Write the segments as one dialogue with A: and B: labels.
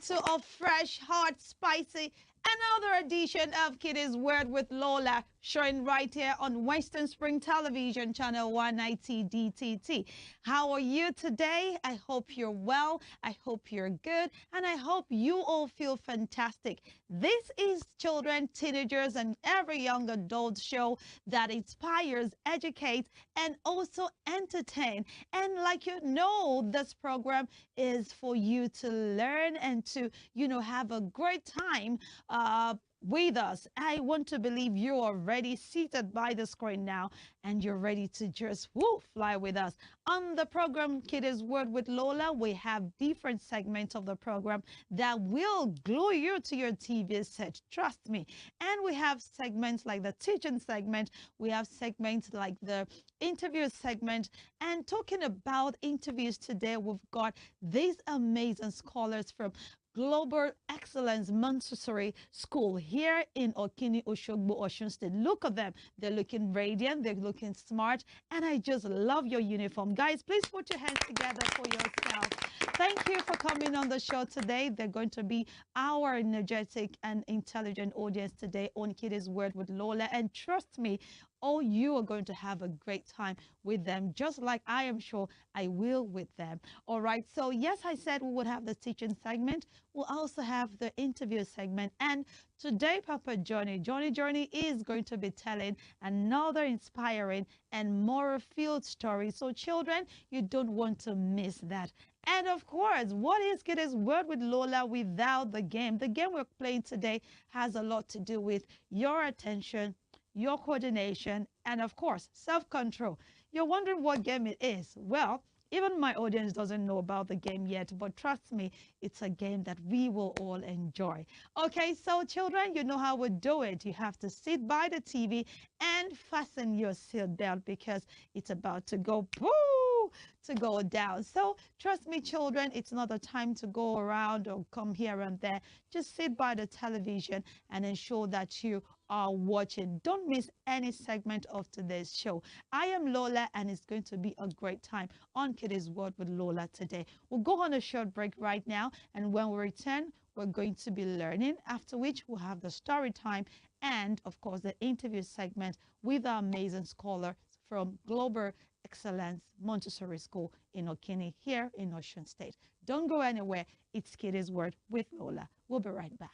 A: to a fresh, hot, spicy, another edition of Kiddies World with Lola, showing right here on Western Spring Television, channel 190 DTT. How are you today? I hope you're well. I hope you're good. And I hope you all feel fantastic. This is children, teenagers, and every young adult show that inspires, educates, and also entertain. And like you know, this program is for you to learn and to, have a great time with us. I want to believe you are already seated by the screen now and you're ready to just fly with us. On the program Kiddies World with Lola, we have different segments of the program that will glue you to your TV set. Trust me. And we have segments like the teaching segment. We have segments like the interview segment. And talking about interviews today, we've got these amazing scholars from Global Excellence Montessori School here in Okini, Oshogbo, Osun State. Look at them. They're looking radiant. They're looking smart. And I just love your uniform. Guys, please put your hands together for yourself. Thank you for coming on the show today. They're going to be our energetic and intelligent audience today on Kiddies World with Lola. And trust me, all you are going to have a great time with them, just like I am sure I will with them. All right. So yes, I said we would have the teaching segment. We'll also have the interview segment. And today, Papa Johnny is going to be telling another inspiring and moral-filled story. So children, you don't want to miss that. And of course, what is Kiddies World with Lola without the game? The game we're playing today has a lot to do with your attention, your coordination, and of course, self-control. You're wondering what game it is. Well, even my audience doesn't know about the game yet, but trust me, it's a game that we will all enjoy. Okay, so children, you know how we do it. You have to sit by the TV and fasten your seatbelt because it's about to go down. So trust me, children, it's not a time to go around or come here and there. Just sit by the television and ensure that you are watching. Don't miss any segment of today's show. I am Lola, and it's going to be a great time on Kiddies World with Lola today. We'll go on a short break right now, and when we return, we're going to be learning, after which we'll have the story time and, of course, the interview segment with our amazing scholar from Global Excellence Montessori School in Okini here in Osun State. Don't go anywhere. It's Kiddies World with Lola. We'll be right back.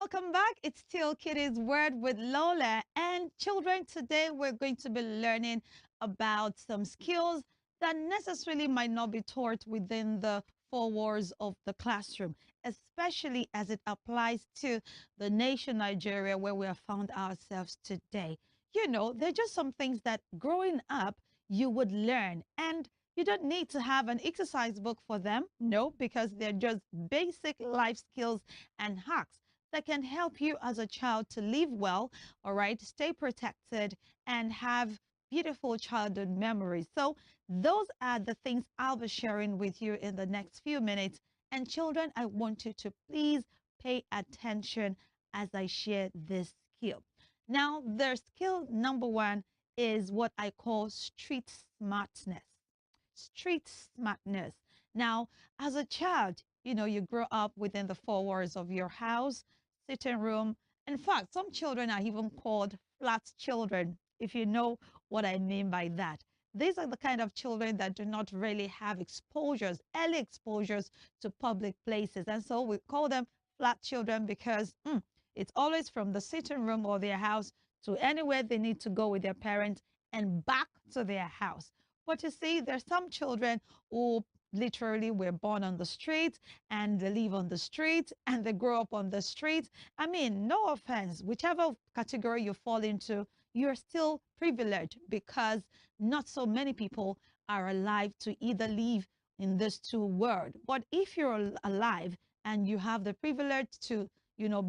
A: Welcome back. It's still Kiddies World with Lola. And children, today we're going to be learning about some skills that necessarily might not be taught within the four walls of the classroom, especially as it applies to the nation Nigeria where we have found ourselves today. You know, they're just some things that growing up you would learn, and you don't need to have an exercise book for them. No, because they're just basic life skills and hacks that can help you as a child to live well, all right, stay protected, and have beautiful childhood memories. So those are the things I'll be sharing with you in the next few minutes. And children, I want you to please pay attention as I share this skill. Now, their skill number one is what I call street smartness. Street smartness. Now, as a child, you grow up within the four walls of your house, sitting room. In fact, some children are even called flat children, if you know what I mean by that. These are the kind of children that do not really have exposures, early exposures to public places. And so we call them flat children because it's always from the sitting room or their house to anywhere they need to go with their parents and back to their house. But you see, there's some children who literally were born on the street and they live on the street and they grow up on the street. I mean, no offense, whichever category you fall into, you're still privileged because not so many people are alive to either live in these two worlds. But if you're alive and you have the privilege to,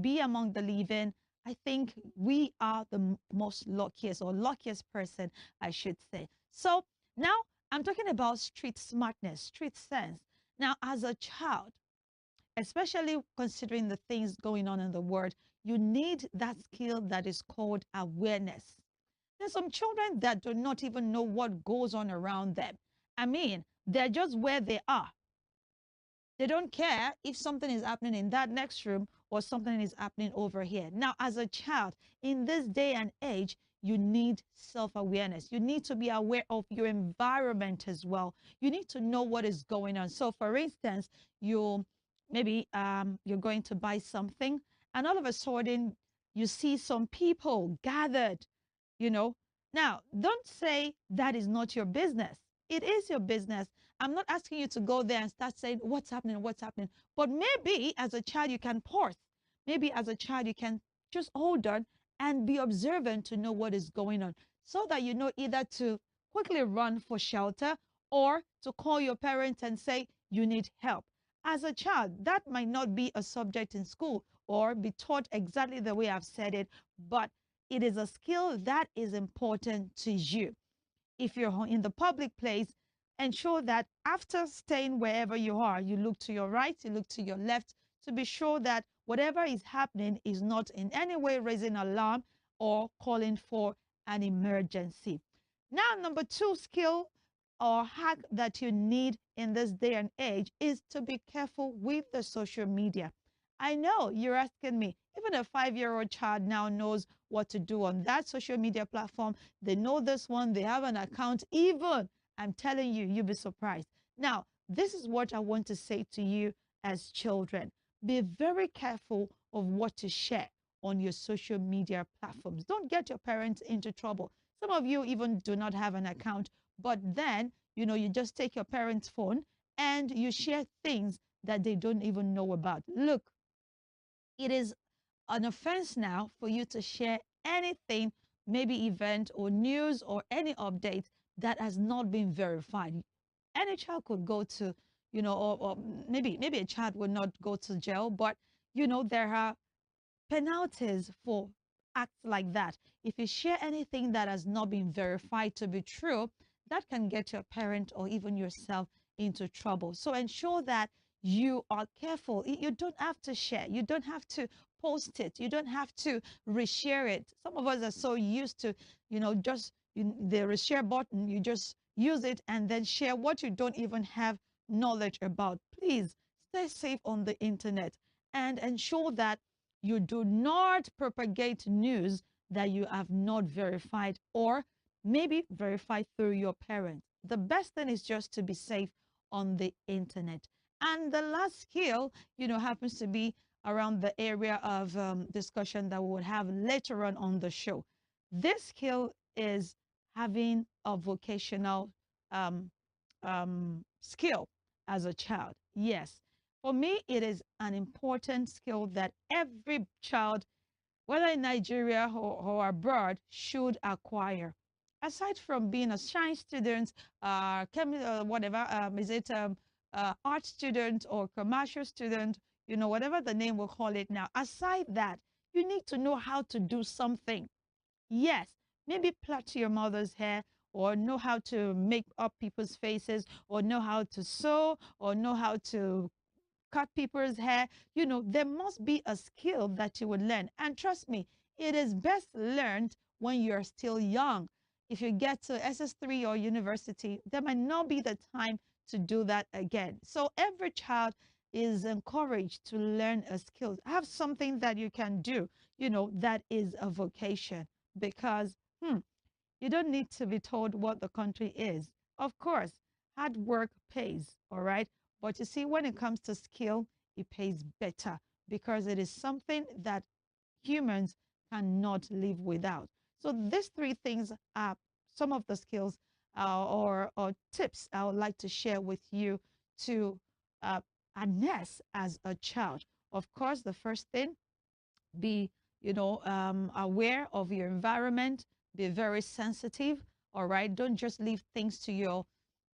A: be among the living, I think we are the most luckiest or luckiest person, I should say. So now I'm talking about street smartness, street sense. Now, as a child, especially considering the things going on in the world, you need that skill that is called awareness. There's some children that do not even know what goes on around them. I mean, they're just where they are. They don't care if something is happening in that next room or something is happening over here. Now, as a child, in this day and age, you need self-awareness. You need to be aware of your environment as well. You need to know what is going on. So, for instance, you maybe you're going to buy something, and all of a sudden you see some people gathered, you know. Now, don't say that is not your business. It is your business. I'm not asking you to go there and start saying what's happening, what's happening. But maybe as a child, you can pause. Maybe as a child, you can just hold on and be observant to know what is going on so that you know either to quickly run for shelter or to call your parents and say you need help. As a child, that might not be a subject in school or be taught exactly the way I've said it, but it is a skill that is important to you. If you're in the public place, ensure that after staying wherever you are, you look to your right, you look to your left to be sure that whatever is happening is not in any way raising alarm or calling for an emergency. Now, number two skill or hack that you need in this day and age is to be careful with the social media. I know you're asking me, even a 5-year-old child now knows what to do on that social media platform. They know this one, they have an account. Even, I'm telling you, you'll be surprised. Now, this is what I want to say to you as children. Be very careful of what to share on your social media platforms. Don't get your parents into trouble. Some of you even do not have an account, but then, you just take your parents' phone and you share things that they don't even know about. Look, it is an offense now for you to share anything, maybe event or news or any update that has not been verified. Any child could go to, or maybe a child would not go to jail, but there are penalties for acts like that. If you share anything that has not been verified to be true, that can get your parent or even yourself into trouble. So ensure that you are careful. You don't have to share. You don't have to post it. You don't have to reshare it. Some of us are so used to, just the reshare button, you just use it and then share what you don't even have knowledge about. Please stay safe on the internet and ensure that you do not propagate news that you have not verified or maybe verified through your parents. The best thing is just to be safe on the internet. And the last skill, happens to be around the area of discussion that we would have later on the show. This skill is having a vocational um, skill as a child. Yes, for me, it is an important skill that every child, whether in Nigeria or abroad, should acquire. Aside from being a science student, whatever, is it art student or commercial student, whatever the name will call it now. Aside that, you need to know how to do something. Yes, maybe plait your mother's hair or know how to make up people's faces or know how to sew or know how to cut people's hair. There must be a skill that you would learn. And trust me, it is best learned when you're still young. If you get to SS3 or university, there might not be the time to do that again. So every child is encouraged to learn a skill. Have something that you can do, that is a vocation because you don't need to be told what the country is. Of course, hard work pays, all right? But you see, when it comes to skill, it pays better because it is something that humans cannot live without. So these three things are some of the skills or tips I would like to share with you to harness as a child. Of course, the first thing, be aware of your environment, be very sensitive, all right? Don't just leave things to your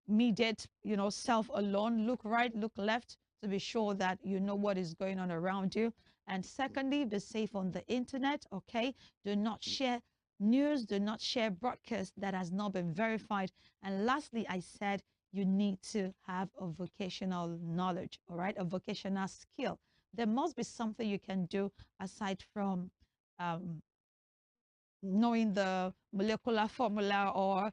A: immediate self alone. Look right, look left to be sure that you know what is going on around you. And secondly, be safe on the internet, okay? Do not share news, do not share broadcasts that has not been verified. And lastly, I said you need to have a vocational knowledge, all right? A vocational skill. There must be something you can do aside from um, knowing the molecular formula or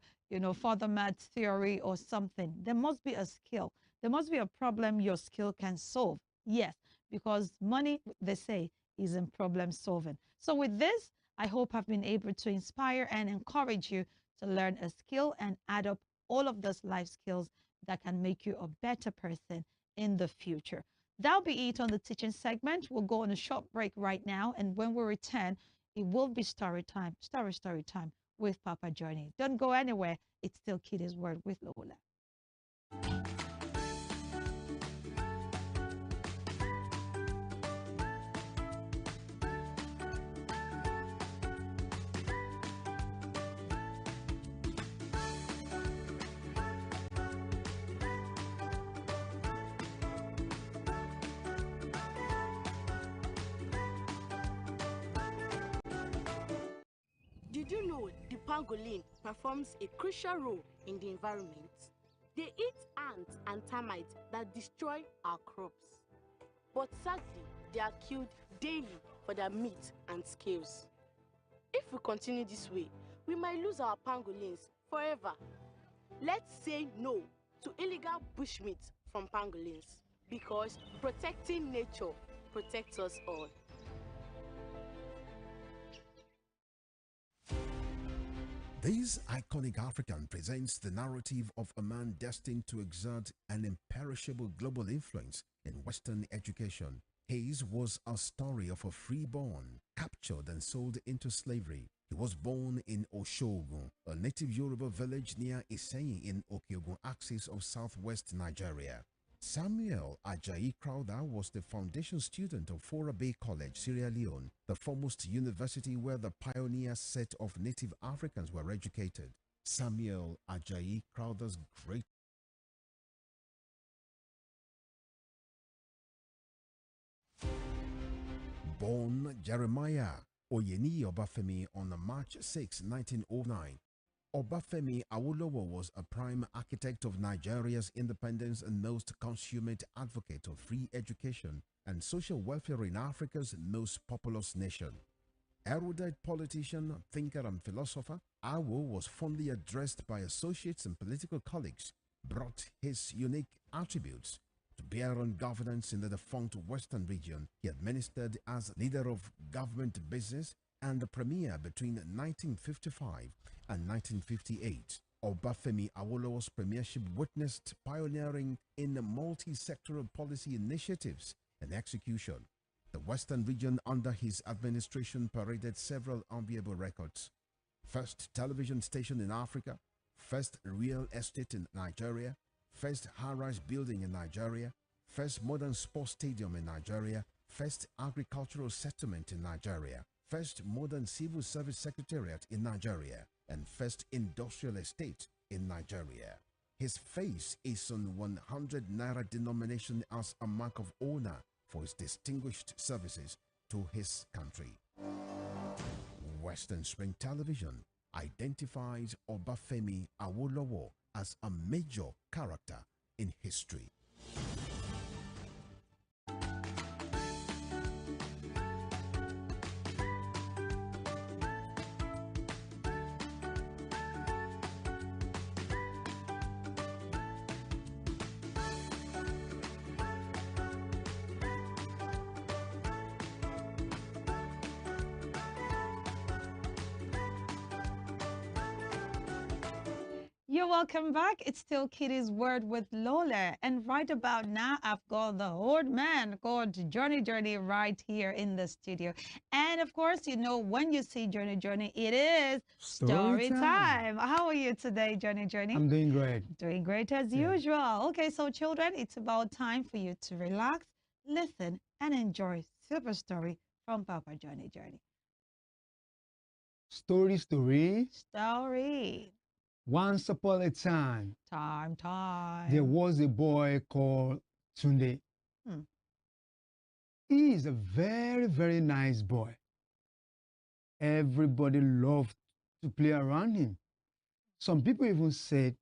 A: further math theory or something. There must be a skill. There must be a problem your skill can solve. Yes, because money, they say, is in problem solving. So with this, I hope I've been able to inspire and encourage you to learn a skill and add up all of those life skills that can make you a better person in the future. That'll be it on the teaching segment. We'll go on a short break right now. And when we return, it will be story time, story time with Papa Johnny. Don't go anywhere. It's still Kiddies World with Lola.
B: Did you know the pangolin performs a crucial role in the environment? They eat ants and termites that destroy our crops. But sadly, they are killed daily for their meat and scales. If we continue this way, we might lose our pangolins forever. Let's say no to illegal bushmeat from pangolins, because protecting nature protects us all.
C: This iconic African presents the narrative of a man destined to exert an imperishable global influence in Western education. His was a story of a freeborn, captured and sold into slavery. He was born in Oshogun, a native Yoruba village near Iseyin in Okeogun axis of southwest Nigeria. Samuel Ajayi Crowther was the foundation student of Fora Bay College, Sierra Leone, the foremost university where the pioneer set of native Africans were educated. Samuel Ajayi Crowther's great born Jeremiah Oyeni Obafemi on March 6, 1909. Obafemi Awolowo was a prime architect of Nigeria's independence and most consummate advocate of free education and social welfare in Africa's most populous nation. Erudite politician, thinker and philosopher, Awo was fondly addressed by associates and political colleagues, brought his unique attributes to bear on governance in the defunct Western region. He administered as leader of government business and the premier between 1955 and 1958. Obafemi Awolowo's premiership witnessed pioneering in multi-sectoral policy initiatives and execution. The Western region under his administration paraded several enviable records. First television station in Africa, first real estate in Nigeria, first high-rise building in Nigeria, first modern sports stadium in Nigeria, first agricultural settlement in Nigeria, first modern civil service secretariat in Nigeria, and first industrial estate in Nigeria. His face is on 100 naira denomination as a mark of honor for his distinguished services to his country. Western Spring Television identifies Obafemi Awolowo as a major character in history.
A: You're welcome back. It's still Kiddies World with Lola. And right about now, I've got the old man called Johnny right here in the studio. And of course, when you see Johnny, it is story time. How are you today, Johnny?
D: I'm doing great.
A: Doing great as usual. Okay, so children, it's about time for you to relax, listen, and enjoy super story from Papa Johnny. Story.
D: Once upon a time,
A: Time.
D: there was a boy called Tunde.
A: Hmm.
D: he is a very, very nice boy. Everybody loved to play around him. Some people even said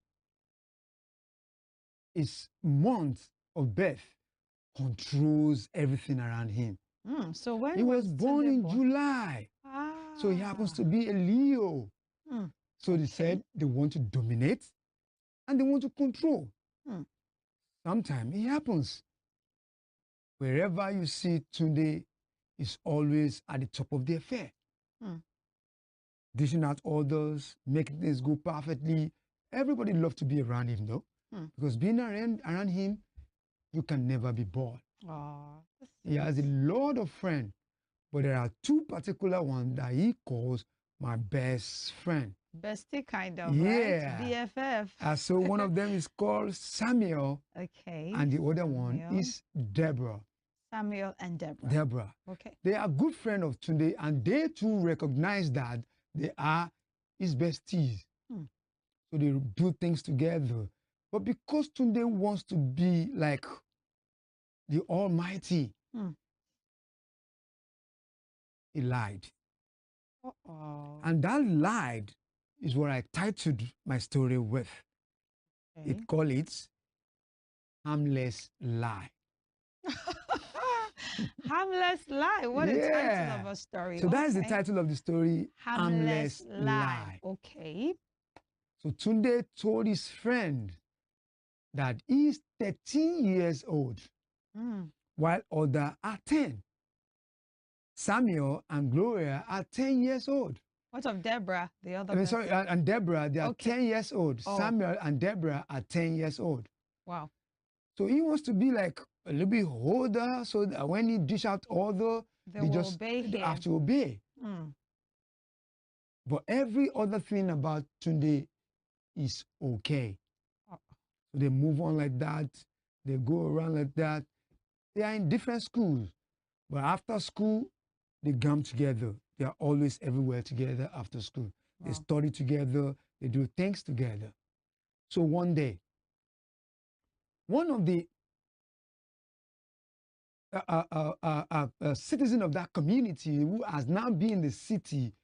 D: his month of birth controls everything around him.
A: So when
D: He was born
A: Tunde
D: in
A: born?
D: July. So he happens to be a Leo. So they said they want to dominate and they want to control. Sometimes it happens. Wherever you see Tunde is always at the top of the affair. Dishing out orders, making things go perfectly. Everybody loves to be around him, though. Because being around him, you can never be bored. He has a lot of friends, but there are two particular ones that he calls my best friend.
A: Bestie kind of,
D: Yeah.
A: right? BFF.
D: So one of them is called Samuel.
A: Okay.
D: And the other one is Deborah.
A: Samuel and Deborah.
D: Deborah.
A: Okay.
D: They are good friends of Tunde, and they too recognize that they are his besties. So they do things together. But because Tunde wants to be like the Almighty, he lied. And that lied is what I titled my story with. It called it Harmless Lie.
A: Harmless Lie. What a title of a story.
D: So that is the title of the story,
A: Harmless Lie. Okay.
D: So Tunde told his friend that he is 13 years old, while others are 10. Samuel and Gloria are 10 years old.
A: What of Deborah, the other
D: sorry, and Deborah, they are 10 years old. Samuel and Deborah are 10 years old.
A: Wow.
D: So he wants to be like a little bit older so that when he dish out order, they just have to obey. But every other thing about Tunde is okay. So they move on like that. They go around like that. They are in different schools. But after school, they come together. They are always everywhere together after school. They study together. They do things together. So one day, one of the citizen of that community who has now been in the city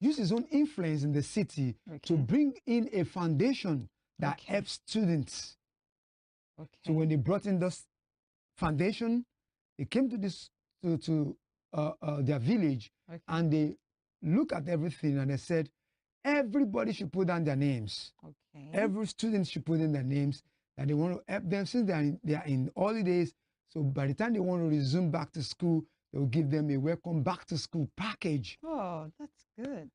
D: used his own influence in the city to bring in a foundation that helps students. So when they brought in this foundation, they came to this to their village and they look at everything and they said, everybody should put down their names. Every student should put in their names that they want to help them since they are in holidays. So by the time they want to resume back to school, they'll give them a welcome back to school package.
A: Oh, that's good.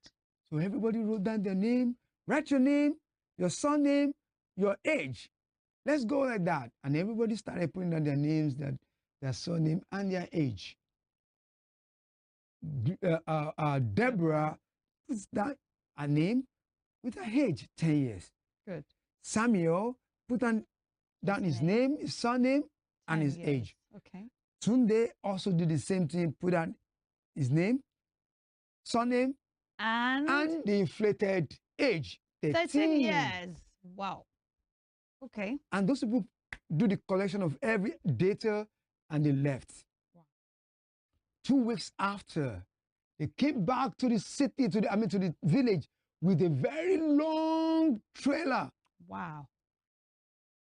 D: So everybody wrote down their name, write your name, your surname, your age. Let's go like that. And everybody started putting down their names, their surname, and their age. Deborah puts down a name with her age, 10 years.
A: Good.
D: Samuel put down his name, his surname, and his age.
A: Okay.
D: Tunde also did the same thing, put down his name, surname, and the inflated age, 13
A: years. Wow. Okay.
D: And those people do the collection of every data and they left. Wow. 2 weeks after, they came back to the city, to the village with a very long trailer.
A: Wow.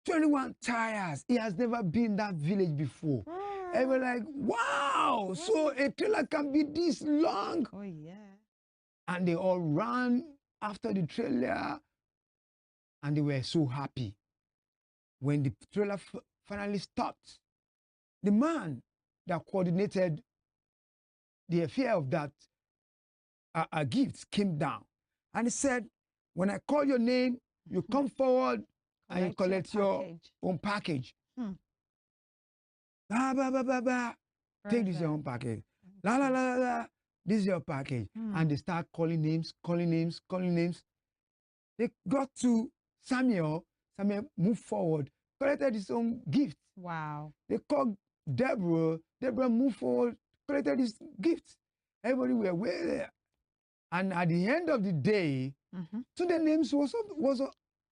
D: 21 tires. He has never been in that village before. And we're like, wow, so a trailer can be this long.
A: Oh, yeah.
D: And they all ran after the trailer and they were so happy. When the trailer finally stopped, the man that coordinated the affair of that gift came down and he said, when I call your name, you come forward and you collect your own package. Bah, bah, bah, bah, bah. Take this your own package. La, la, la, la, la. This is your package. And they start calling names, calling names, calling names. They got to Samuel. Samuel moved forward, collected his own gift.
A: Wow.
D: They called Deborah. Deborah moved forward, collected his gift. Everybody were way there. And at the end of the day, Tunde names was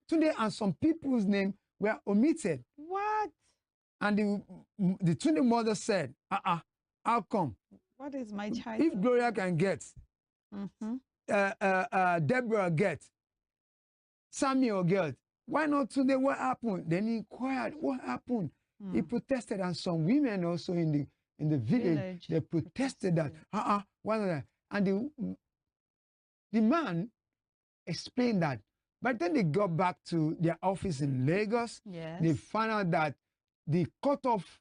D: Tunde and some people's name were omitted.
A: What?
D: And the Tunde mother said, outcome.
A: What is my child?
D: If Gloria can get, Deborah get, Samuel get, why not today? What happened? Then he inquired, what happened? He protested, and some women also in the village they protested that. Why not that? And the man explained that. But then they got back to their office in Lagos.
A: Yes.
D: They found out that the cutoff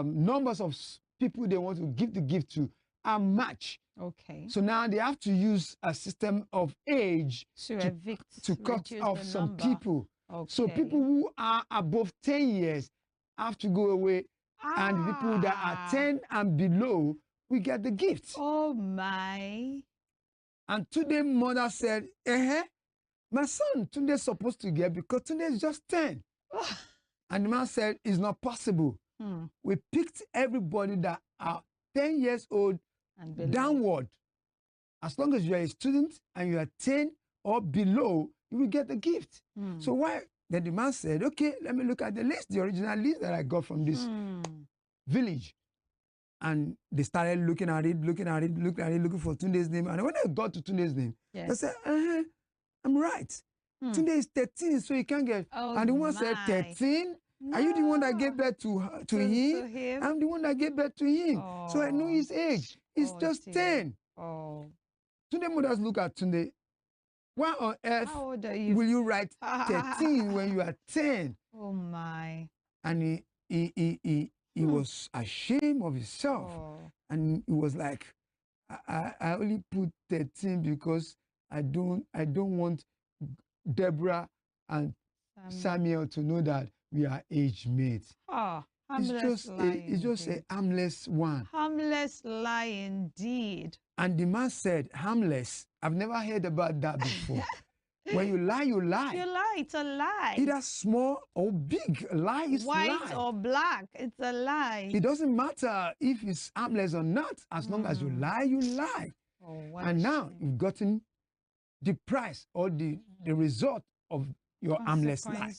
D: numbers of people they want to give the gift to are matched.
A: Okay.
D: So now they have to use a system of age to cut off some people. Okay. So people who are above 10 years have to go away, and people that are 10 and below, we get the gifts.
A: Oh my.
D: And today mother said, my son Tunde's supposed to get because Tunde is just 10. And the man said, it's not possible. We picked everybody that are 10 years old and downward. As long as you are a student and you are 10 or below, you will get the gift. So why? Then the man said, okay, let me look at the list, the original list that I got from this village. And they started looking at it, looking for Tunde's name. And when they got to Tunde's name, they said, I'm right. Tunde is 13, so he can't get. And the one said, 13? No. Are you the one that gave birth to him? I'm the one that gave birth to him. So I know his age. He's just 10. Tunde mothers look at Tunde. Why on earth will you write 13 when you are 10?
A: Oh my.
D: And he was ashamed of himself. And he was like, I only put 13 because I don't want Deborah and Samuel to know that we are age mates. It's just a harmless one.
A: Harmless lie indeed.
D: And the man said, harmless. I've never heard about that before. When you lie, you lie.
A: You lie, it's a lie.
D: Either small or big. A lie is
A: white
D: lie.
A: or black, it's a lie.
D: It doesn't matter if it's harmless or not. As long as you lie, you lie. And now you've gotten the price or the result of your harmless lie.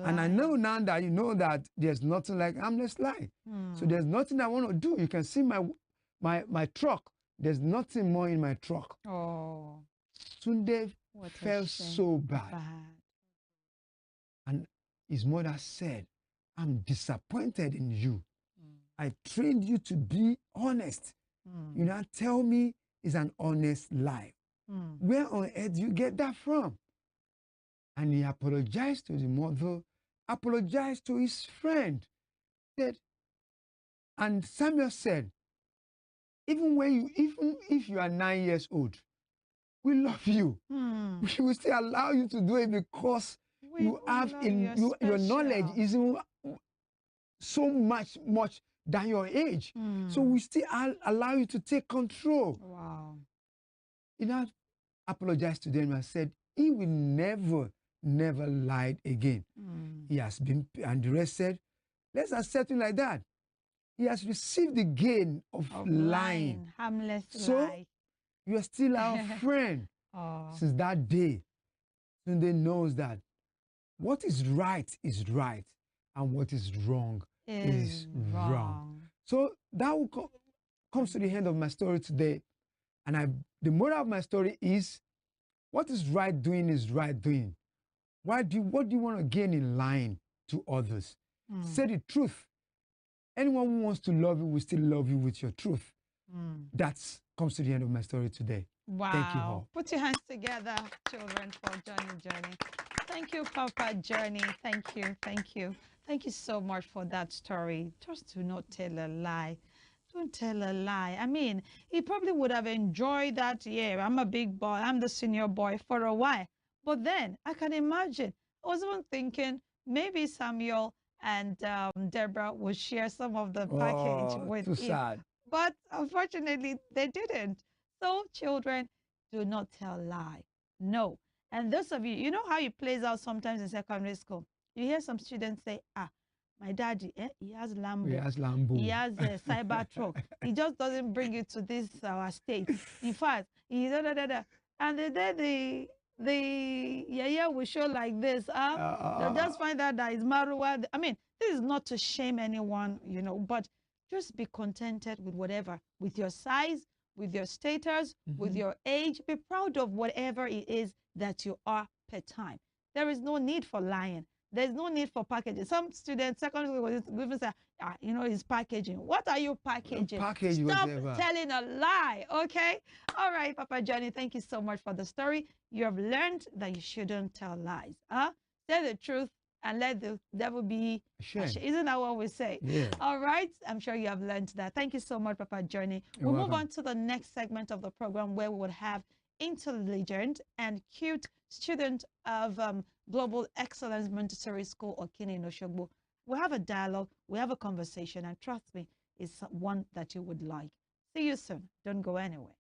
D: And I know now that you know that there's nothing like harmless lie. So there's nothing I want to do. You can see my truck. There's nothing more in my truck. Tunde felt so bad. And his mother said, I'm disappointed in you. I trained you to be honest. You now tell me it's an honest lie. Where on earth do you get that from? And he apologized to the mother, apologized to his friend. And Samuel said, even if you are 9 years old, we love you. We will still allow you to do it because you have your knowledge is so much than your age. So we still allow you to take control.
A: Wow.
D: He now apologized to them and said he will never lied again. He has been, and the rest said, let's accept him like that. He has received the gain of lying.
A: Harmless
D: so
A: lie.
D: You are still our friend. Since that day, Tunde knows that what is right, and what is wrong is wrong. So that comes to the end of my story today. And the moral of my story is, what is right doing is right doing. What do you want to gain in lying to others? Say the truth. Anyone who wants to love you will still love you with your truth. That comes to the end of my story today.
A: Wow.
D: Thank you all.
A: Put your hands together, children, for Johnny. Thank you, Papa Johnny. Thank you. Thank you so much for that story. Just do not tell a lie. Don't tell a lie. I mean, he probably would have enjoyed that. Yeah, I'm a big boy. I'm the senior boy for a while. But then I can imagine. I was even thinking maybe Samuel and Deborah would share some of the package with him.
D: Sad.
A: But unfortunately, they didn't. So children, do not tell lie. No. And those of you, you know how it plays out sometimes in secondary school. You hear some students say, my daddy, he has Lambo. He has a cyber truck. He just doesn't bring it to this our state. In fact, he And the day yeah will show like this. They'll just find out that it's Marua. I mean, this is not to shame anyone, you know, but just be contented with whatever, with your size, with your status, with your age. Be proud of whatever it is that you are per time. There is no need for lying. There's no need for packaging. Some students, secondary school, will even say, you know, it's packaging. What are you packaging?
D: Package
A: Stop
D: whatever.
A: telling a lie, okay? All right, Papa Johnny, thank you so much for the story. You have learned that you shouldn't tell lies. Tell the truth and let the devil be ashamed. Isn't that what we say?
D: Yeah.
A: All right. I'm sure you have learned that. Thank you so much, Papa Johnny. We'll move on to the next segment of the program where we would have intelligent and cute student of Global Excellence Montessori School, Okini in Oshogbo. We have a dialogue, we have a conversation, and trust me, it's one that you would like. See you soon. Don't go anywhere.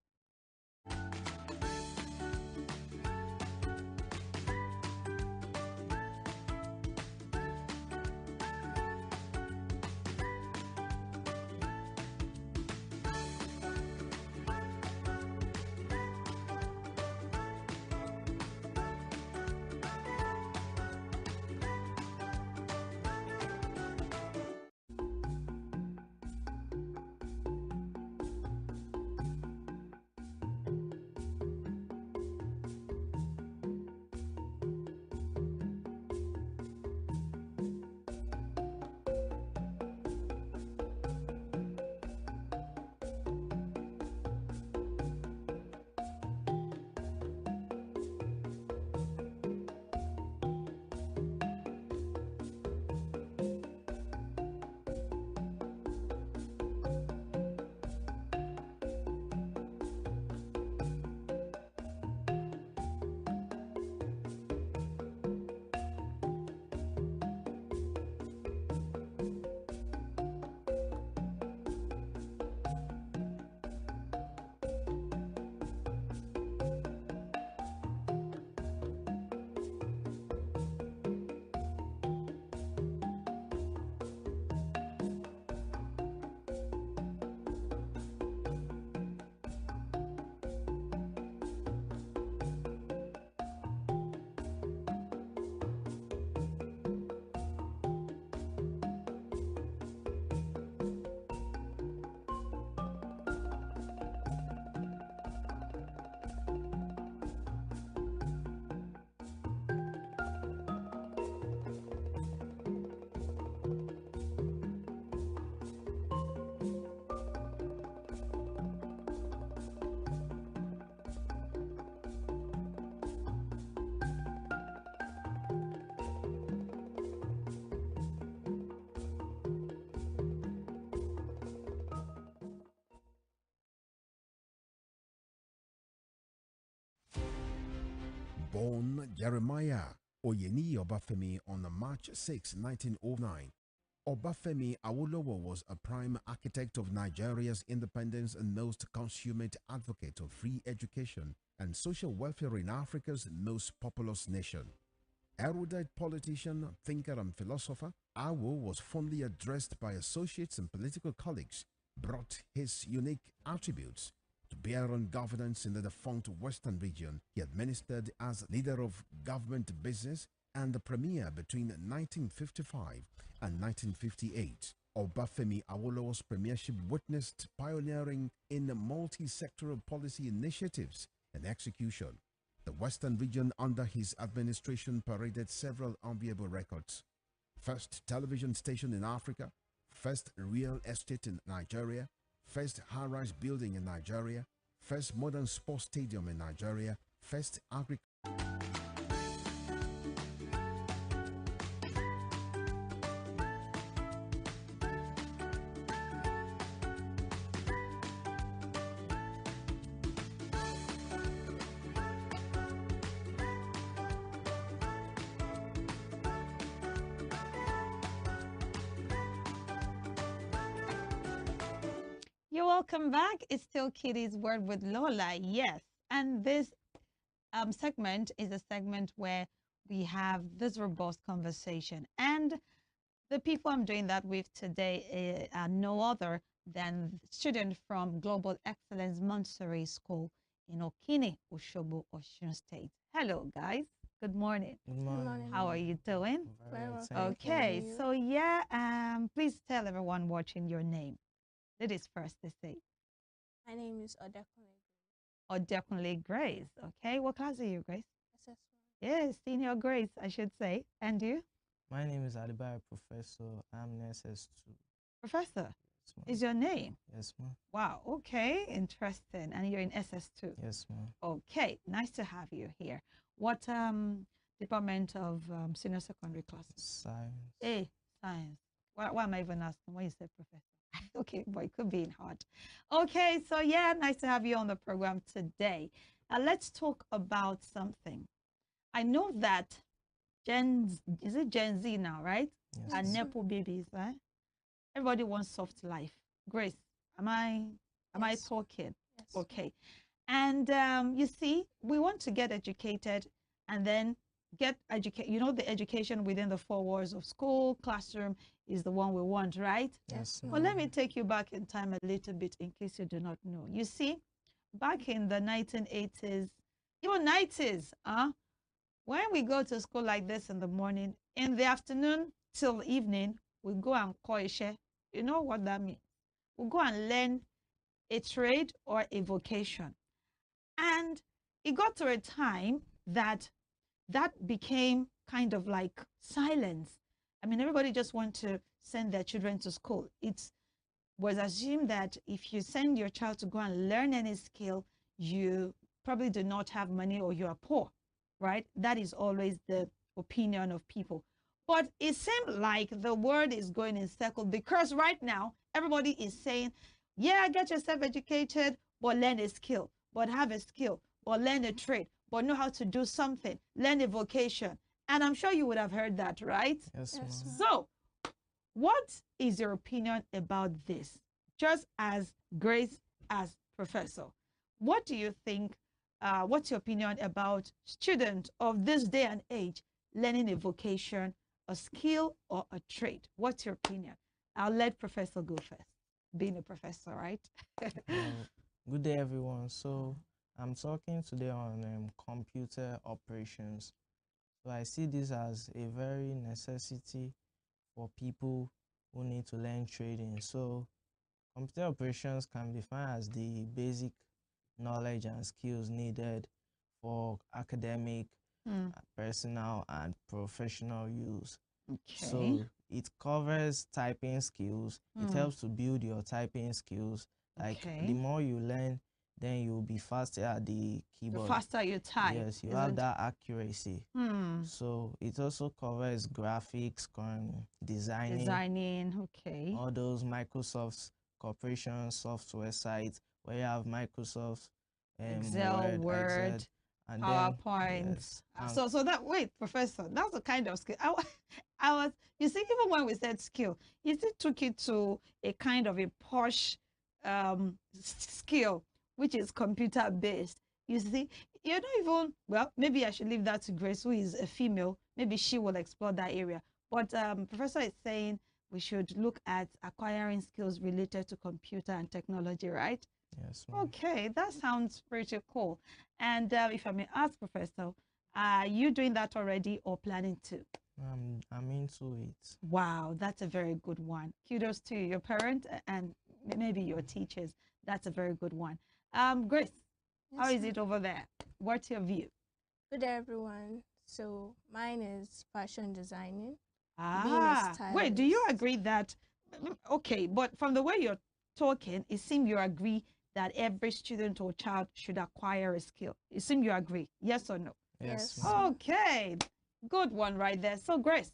C: Born Jeremiah Oyeni Obafemi on March 6, 1909, Obafemi Awolowo was a prime architect of Nigeria's independence and most consummate advocate of free education and social welfare in Africa's most populous nation. Erudite politician, thinker, and philosopher, Awo was fondly addressed by associates and political colleagues, brought his unique attributes to bear on governance in the defunct Western region. He administered as leader of government business and the premier between 1955 and 1958. Obafemi Awolowo's premiership witnessed pioneering in multi-sectoral policy initiatives and execution. The Western region under his administration paraded several enviable records. First television station in Africa, first real estate in Nigeria, first high-rise building in Nigeria, first modern sports stadium in Nigeria, first agriculture.
A: You're welcome back. It's still Kiddies World with Lola. Yes. And this segment is a segment where we have this robust conversation. And the people I'm doing that with today are no other than students from Global Excellence Montessori School in Okine, Oshobo, Osun State. Hello, guys. Good morning.
E: Good morning.
A: How are you doing?
E: Very well,
B: thank you.
A: Okay, so yeah, please tell everyone watching your name. Ladies first, they say.
F: My name is Odekune.
A: Or definitely Grace. Okay, what class are you, Grace?
F: SS1.
A: Yes, senior Grace, I should say. And you?
E: My name is Alibai Professor. I'm in SS2.
A: Professor,
E: Yes, ma'am.
A: is your name?
E: Yes, ma'am.
A: Wow, okay, interesting. And you're in SS2.
E: Yes, ma'am.
A: Okay, nice to have you here. What department of senior secondary classes?
E: Science.
A: Hey, science. Why am I even asking? Why you said professor? Okay, but it could be hard. Okay, so yeah, nice to have you on the program today. Let's talk about something. I know that is it Gen Z now, right?
E: Yes,
A: And
E: ma'am.
A: Nepo babies, right? Everybody wants soft life. Grace, am I
F: Yes.
A: talking?
F: Yes.
A: Okay. And you see, we want to get educated and then get educate. You know, the education within the four walls of school, classroom is the one we want, right?
E: Yes,
A: Well, let
E: ma'am.
A: me take you back in time a little bit in case you do not know. You see, back in the 1980s, even 90s, when we go to school like this in the morning, in the afternoon till evening, we go and koishe. You know what that means? We go and learn a trade or a vocation. And it got to a time that that became kind of like silence. I mean, everybody just want to send their children to school. It was assumed that if you send your child to go and learn any skill, you probably do not have money or you are poor, right? That is always the opinion of people. But it seemed like the word is going in circle because right now everybody is saying, yeah, get yourself educated, but learn a skill, but have a skill, but learn a trade, but know how to do something, learn a vocation. And I'm sure you would have heard that, right?
E: Yes,
F: Yes,
E: ma'am.
A: So, what is your opinion about this? Just as Grace, as professor, what do you think? What's your opinion about students of this day and age learning a vocation, a skill, or a trade? What's your opinion? I'll let Professor go first, being a professor, right?
E: Well, good day, everyone. So, I'm talking today on computer operations. So, I see this as a very necessity for people who need to learn trading. So, computer operations can be defined as the basic knowledge and skills needed for academic, personal, and professional use.
A: Okay.
E: So it covers typing skills. It helps to build your typing skills. Like
A: Okay.
E: the more you learn, then you'll be faster at the
A: The
E: keyboard.
A: faster you type.
E: Yes, you have that accuracy. So it also covers graphics, designing,
A: Okay.
E: all those Microsoft corporation software sites where you have Microsoft
A: Excel, Word,
E: Excel, and
A: PowerPoint.
E: yes,
A: So that, wait, Professor, that's the kind of skill. I was, you see, even when we said skill, it took it to a kind of a posh skill, which is computer based. You see, you don't even, well, maybe I should leave that to Grace, who is a female. Maybe she will explore that area. But Professor is saying we should look at acquiring skills related to computer and technology, right?
E: yes, ma'am.
A: Okay, that sounds pretty cool. And if I may ask, Professor, are you doing that already or planning to?
E: I'm into it.
A: Wow, that's a very good one. Kudos to your parent and maybe your teachers. That's a very good one. Grace, how is it over there? What's your view?
F: Good day, everyone. So mine is fashion designing.
A: Wait, do you
F: stylist.
A: agree that, okay, but from the way you're talking, it seems you agree that every student or child should acquire a skill. It seems you agree, yes or no?
E: Yes,
F: Yes.
E: ma'am.
A: Okay, good one right there. So Grace,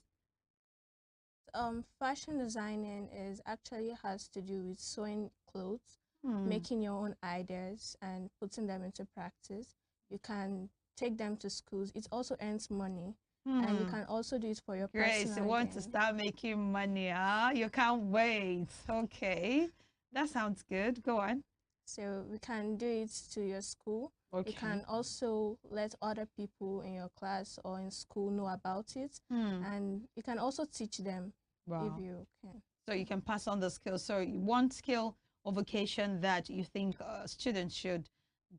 F: Fashion designing is actually has to do with sewing clothes, making your own ideas and putting them into practice. You can take them to schools. It also earns money. And you can also do it for your
A: Grace,
F: personal
A: you want to
F: gain.
A: start making money, huh? You can't wait. Okay, that sounds good. Go on.
F: So we can do it to your school.
A: Okay.
F: You can also let other people in your class or in school know about it. And you can also teach them
A: Wow.
F: if you can.
A: So you can pass on the skills. So one skill or vocation that you think students should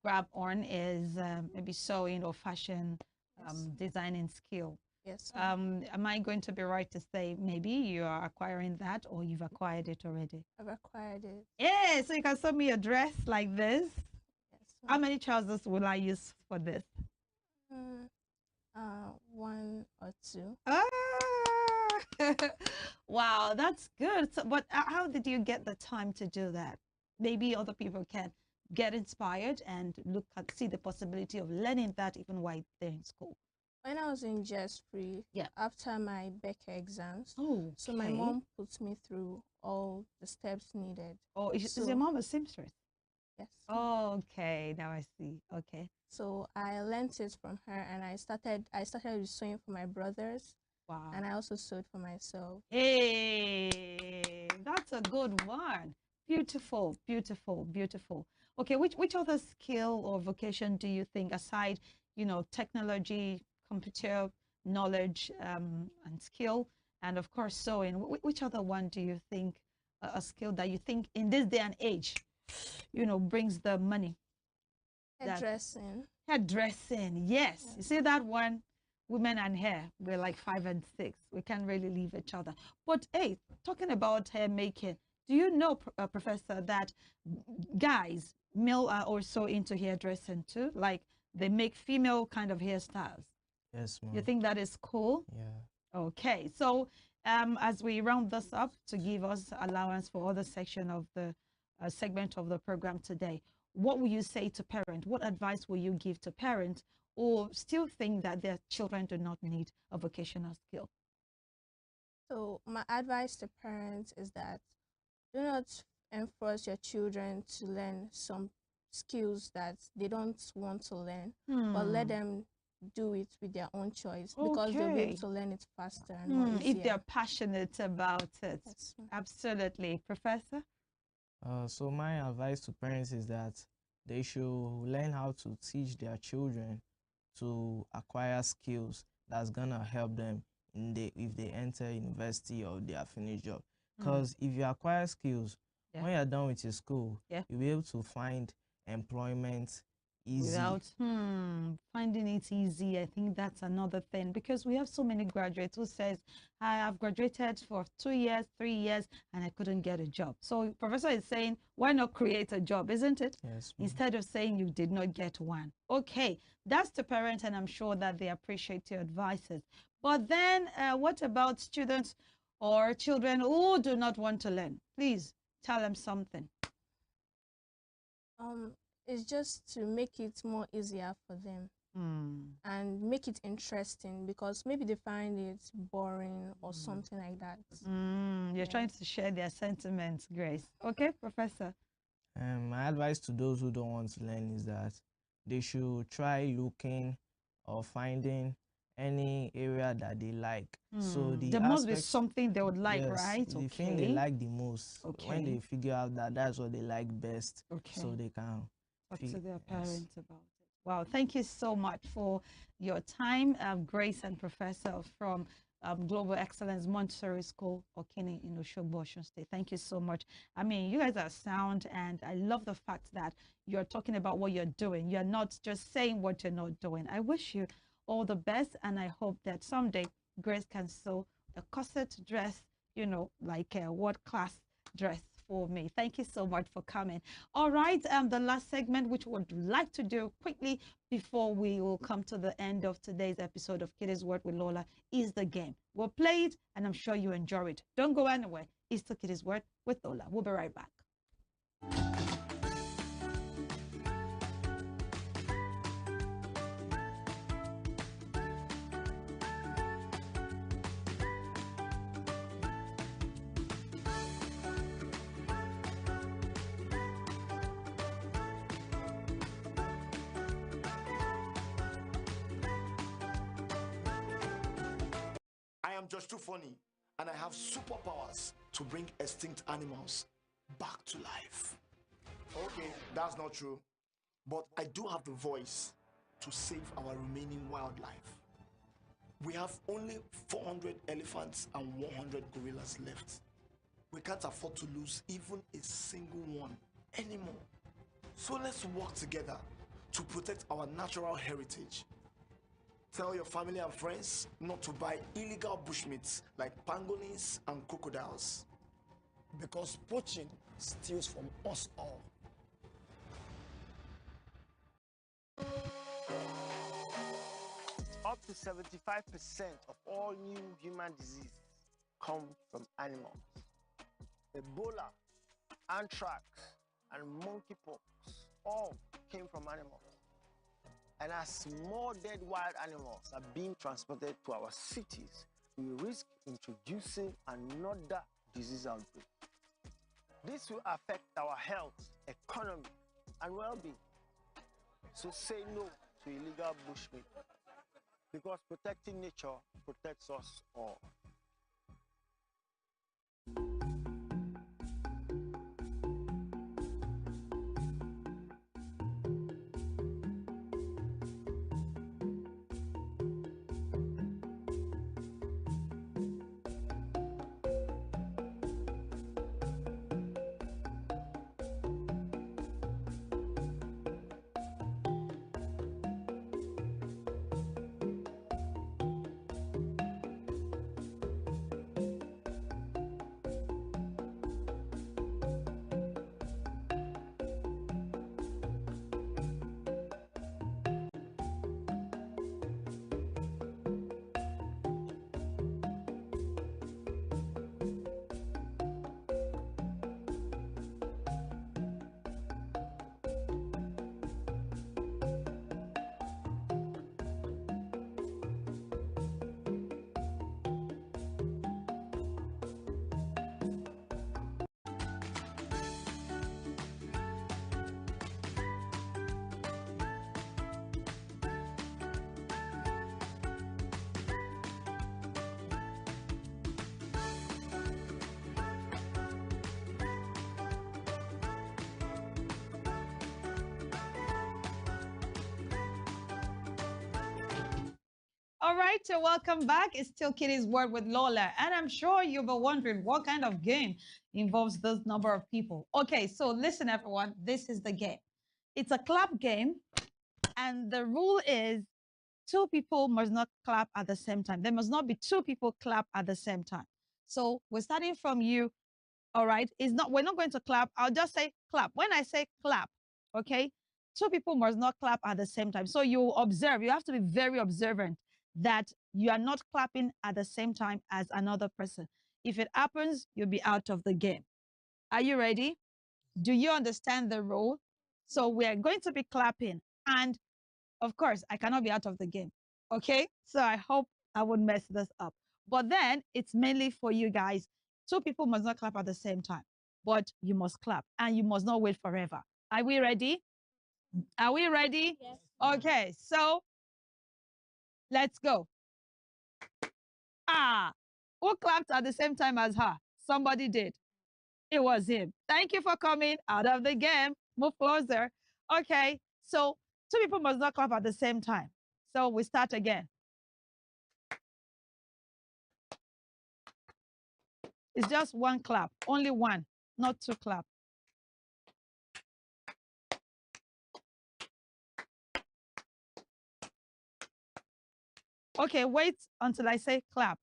A: grab on is maybe sewing or fashion
F: Yes.
A: designing skill.
F: Yes.
A: Am I going to be right to say maybe you are acquiring that or you've acquired it already?
F: I've acquired it.
A: Yeah, so you can sew me a dress like this.
F: Yes.
A: How many trousers will I use for this?
F: Mm, one or two.
A: Ah! Wow, that's good. So, but how did you get the time to do that? Maybe other people can get inspired and look at see the possibility of learning that even while they're in school.
F: When I was in Just Free,
A: Yeah.
F: after my Becca exams,
A: Oh,
F: so my mom put me through all the steps needed.
A: Oh, is
F: So-
A: your mom a seamstress?
F: Yes.
A: Oh, okay, now I see. Okay.
F: So I learned it from her, and I started with sewing for my brothers,
A: Wow.
F: and I also sewed for myself.
A: Hey, that's a good one. Beautiful, beautiful, beautiful. Okay, which other skill or vocation do you think, aside, technology, computer knowledge, and skill, and of course sewing, which other one do you think a skill that you think in this day and age, brings the money?
F: Hairdressing.
A: Hairdressing, yes. You see that one? Women and hair, we're like 5 and 6. We can't really leave each other. But hey, talking about hair making, do you know, Professor, that guys, male, are also into hairdressing too? Like they make female kind of hairstyles.
E: Yes, ma'am.
A: You think that is cool?
E: Yeah.
A: Okay, so as we round this up to give us allowance for other section of the segment of the program today, what will you say to parents? What advice will you give to parents who still think that their children do not need a vocational skill?
F: So my advice to parents is that do not enforce your children to learn some skills that they don't want to learn, but let them do it with their own choice, because they'll be able to learn it faster and more easier.
A: If they're passionate about it.
F: Yes.
A: Absolutely. Professor?
E: So my advice to parents is that they should learn how to teach their children to acquire skills that's gonna help them if they enter university or they are finished job. Because if you acquire skills, when you're done with your school, you'll be able to find employment easy.
A: Without finding it easy. I think that's another thing, because we have so many graduates who says, I have graduated for 2 years, 3 years, and I couldn't get a job. So Professor is saying, why not create a job, isn't it?
E: Yes.
A: Instead of saying you did not get one. Okay, that's the parents, and I'm sure that they appreciate your advices. But then what about students or children who do not want to learn? Please tell them something.
F: It's just to make it more easier for them and make it interesting, because maybe they find it boring or something like that.
A: You're trying to share their sentiments, Grace. Okay, Professor.
E: My advice to those who don't want to learn is that they should try looking or finding any area that they like. So
A: there must be something they would like,
E: yes,
A: right?
E: The thing they like the most. When they figure out that that's what they like best, so they can
A: talk to their parents about it. Wow, thank you so much for your time, Grace and Professor from Global Excellence Montessori School, Okene in Osogbo, Osun State. Thank you so much. I mean, you guys are sound, and I love the fact that you're talking about what you're doing. You're not just saying what you're not doing. I wish you all the best, and I hope that someday Grace can sew a corset dress, like a world-class dress for me. Thank you so much for coming. All right, the last segment, which we would like to do quickly before we will come to the end of today's episode of Kiddies World with Lola, is the game. We'll play it, and I'm sure you enjoy it. Don't go anywhere. It's the Kiddies World with Lola. We'll be right back.
G: I'm just too funny, and I have superpowers to bring extinct animals back to life. Okay, that's not true, but I do have the voice to save our remaining wildlife. We have only 400 elephants and 100 gorillas left. We can't afford to lose even a single one anymore. So let's work together to protect our natural heritage. Tell your family and friends not to buy illegal bushmeats like pangolins and crocodiles.
H: Because poaching steals from us all.
I: Up to 75% of all new human diseases come from animals. Ebola, anthrax, and monkeypox all came from animals. And as more dead wild animals are being transported to our cities, we risk introducing another disease outbreak. This will affect our health, economy, and well-being. So say no to illegal bushmeat, because protecting nature protects us all.
A: All right, so welcome back. It's still Kiddies World with Lola. And I'm sure you'll be wondering what kind of game involves this number of people. Okay, so listen, everyone. This is the game. It's a clap game. And the rule is two people must not clap at the same time. There must not be two people clap at the same time. So we're starting from you. All right. We're not going to clap. I'll just say clap. When I say clap, okay, two people must not clap at the same time. So you observe, you have to be very observant that you are not clapping at the same time as another person. If it happens, you'll be out of the game. Are you ready? Do you understand the rule? So we're going to be clapping. And of course, I cannot be out of the game. Okay? So I hope I won't mess this up. But then it's mainly for you guys. Two people must not clap at the same time, but you must clap and you must not wait forever. Are we ready? Are we ready?
F: Yes.
A: Okay, so let's go. Ah, who clapped at the same time as her? Somebody did. It was him. Thank you for coming out of the game. Move closer. Okay, so two people must not clap at the same time. So we start again. It's just one clap, only one, not two clap. Okay, wait until I say clap.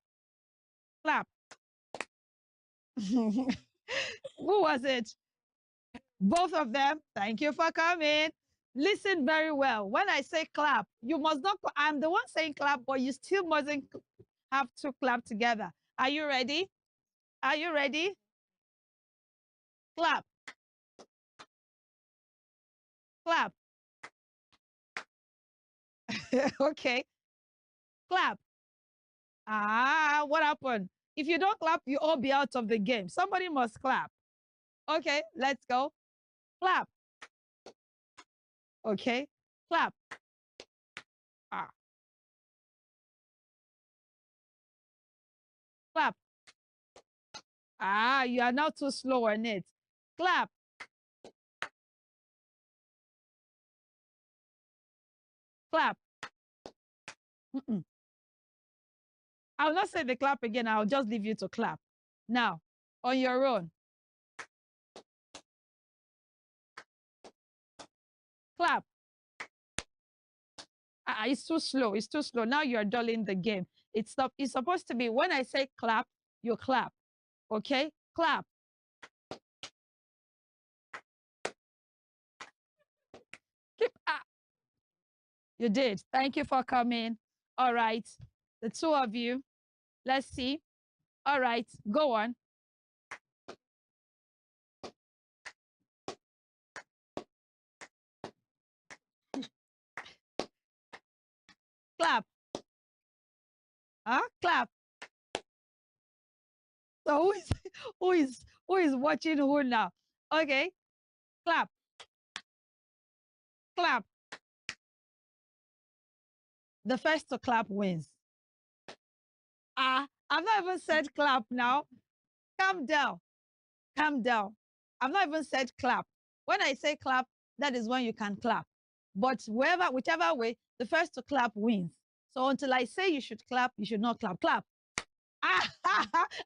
A: Clap. Who was it? Both of them. Thank you for coming. Listen very well. When I say clap, you must not, I'm the one saying clap, but you still mustn't have to clap together. Are you ready? Are you ready? Clap. Clap. Okay. Clap. Ah, what happened? If you don't clap, you all be out of the game. Somebody must clap. Okay, let's go. Clap. Okay, clap. Ah. Clap. Ah, you are now too slow on it. Clap. Clap. I'll not say the clap again. I'll just leave you to clap. Now, on your own. Clap. It's too slow. It's too slow. Now you're dulling the game. It's supposed to be when I say clap, you clap. Okay? Clap. Keep up. You did. Thank you for coming. All right. The two of you. Let's see. All right. Go on. Clap. Huh? Clap. So who is watching who now? Okay. Clap. Clap. The first to clap wins. I've not even said clap now. Calm down. Calm down. I've not even said clap. When I say clap, that is when you can clap. But whichever way, the first to clap wins. So until I say you should clap, you should not clap. Clap.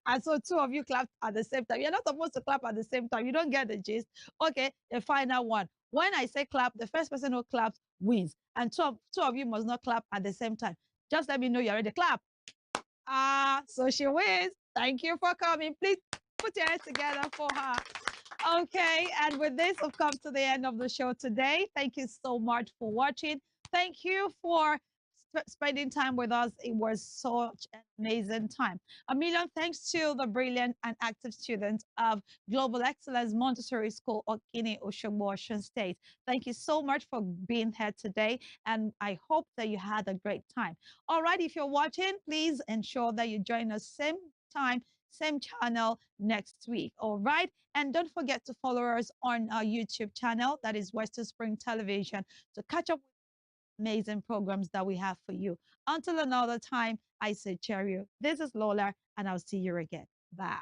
A: And so two of you clapped at the same time. You're not supposed to clap at the same time. You don't get the gist. Okay, the final one. When I say clap, the first person who claps wins. And two of you must not clap at the same time. Just let me know you're ready. Clap. So she wins. Thank you for coming. Please put your hands together for her. Okay, and with this, we've come to the end of the show today. Thank you so much for watching. Thank you for spending time with us. It was such an amazing time. A million thanks to the brilliant and active students of Global Excellence Montessori School, Okini, Oshogbo, Osun State. Thank you so much for being here today, and I hope that you had a great time. All right, if you're watching, please ensure that you join us same time, same channel next week. All right. And don't forget to follow us on our YouTube channel, that is Western Spring Television, to catch up with amazing programs that we have for you. Until another time, I say cheerio. This is Lola, and I'll see you again. Bye.